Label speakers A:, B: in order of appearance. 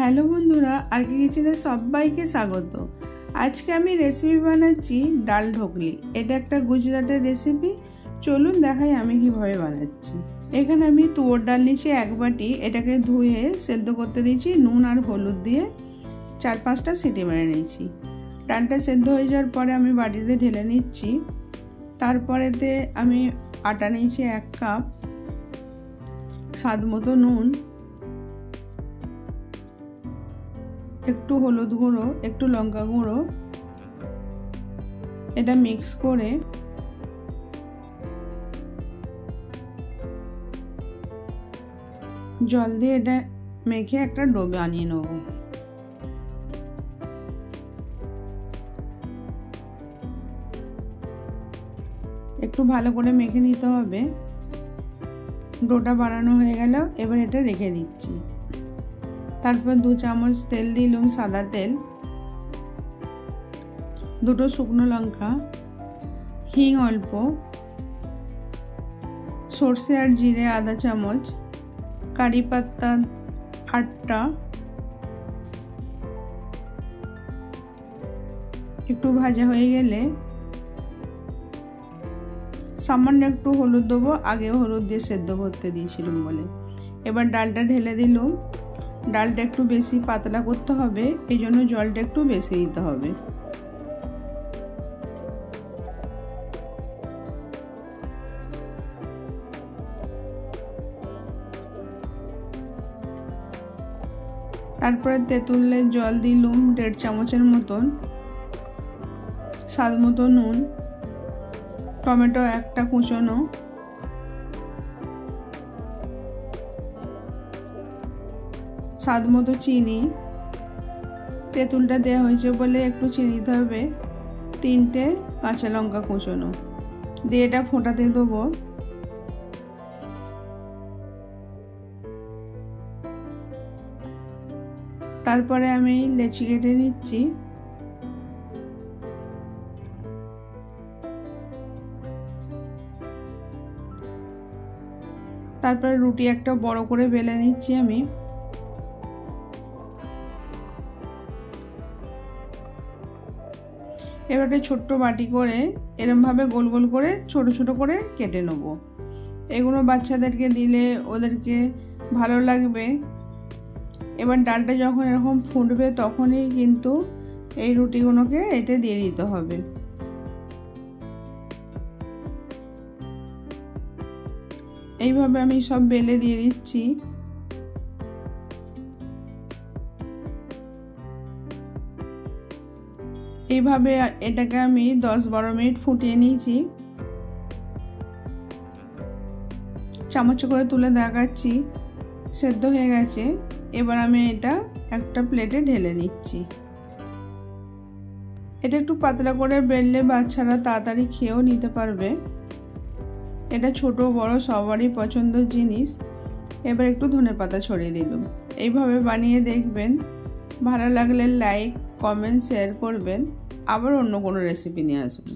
A: Hello বন্ধুরা, আরকে কিচেনে সবাইকে স্বাগত। আজকে আমি রেসিপি বানাচ্ছি ডাল ঢোকলি। এটা একটা গুজরাটের রেসিপি। চলুন দেখাই আমি কিভাবে বানাচ্ছি। এখানে আমি তুয়োর ডাল নিয়েছি 1 বাটি। এটাকে ধুয়ে সেদ্ধ করতে দিয়েছি নুন আর হলুদ দিয়ে 4-5টা সিটি মেরে নিয়েছি। ডালটা সেদ্ধ হয়ে যাওয়ার পরে আমি বাটিতে ঢেলে নিচ্ছি। তারপরেতে আমি আটা নিয়েছি 1 কাপ, স্বাদ মতো নুন, একটু হলুদ গুঁড়ো, একটু লঙ্কা গুঁড়ো, এটা মিক্স করে জল দিয়ে এটা মেখে একটা ডো বানিয়ে নেব। একটু ভালো করে মেখে নিতে হবে। ডোটা বানানো হয়ে গেল, এবার এটা রেখে দিচ্ছি। তারপর 2 চামচ তেল দিলাম, সাদা তেল, 2টো শুকনো লঙ্কা, হিং অল্প, সর্ষে আর জিরে আধা চামচ, কারি পাতা 8টা, একটু ভাজা হয়ে গেলে সামান্য একটু হলুদ দেবো, আগেও হলুদ দিয়ে সেদ্ধ করতে দিয়েছিলাম বলে। এবার ডালটা ঢেলে দিলাম। ডালটা একটু বেশি পাতলা করতে হবে, এই জন্য জলটা একটু বেশি দিতে হবে। তারপরে তেঁতুলের জল দিলাম 1.5 চামচের মতন, স্বাদ মতো নুন, টমেটো 1টা কুচনো, স্বাদ মতো চিনি। তেঁতুলটা দেওয়া হয়েছে বলে একটু চিনি দিতে হবে। 3টে কাঁচা লঙ্কা কুচনো দিয়ে এটা ফোটাতে দেবো। তারপরে আমি লেচি কেটে নিচ্ছি। তারপরে রুটি একটা বড় করে বেলে নিচ্ছি আমি। এবারে ছোট্ট বাটি করে এরকম ভাবে গোল গোল করে ছোট ছোট করে কেটে নেব। এগুলো বাচ্চাদেরকে দিলে ওদেরকে ভালো লাগবে। এবার ডালটা যখন এরকম ফুটবে তখনই কিন্তু এই রুটিগুলোকে এতে দিয়ে দিতে হবে। এইভাবে আমি সব বেলে দিয়ে দিচ্ছি। এইভাবে এটাকে আমি 10-12 মিনিট ফুটিয়ে নিয়েছি। চামচ করে তুলে দেখাচ্ছি সেদ্ধ হয়ে গেছে। এবার আমি এটা একটা প্লেটে ঢেলে নিচ্ছি। এটা একটু পাতলা করে বেললে বাচ্চারা তাড়াতাড়ি খেয়েও নিতে পারবে। এটা ছোট বড় সবারই পছন্দের জিনিস। এবার একটু ধনেপাতা ছড়িয়ে দিলাম। এইভাবে বানিয়ে দেখবেন, ভালো লাগলে লাইক, কমেন্ট, শেয়ার করবেন। আবার অন্য কোনো রেসিপি নিয়ে আসবেন।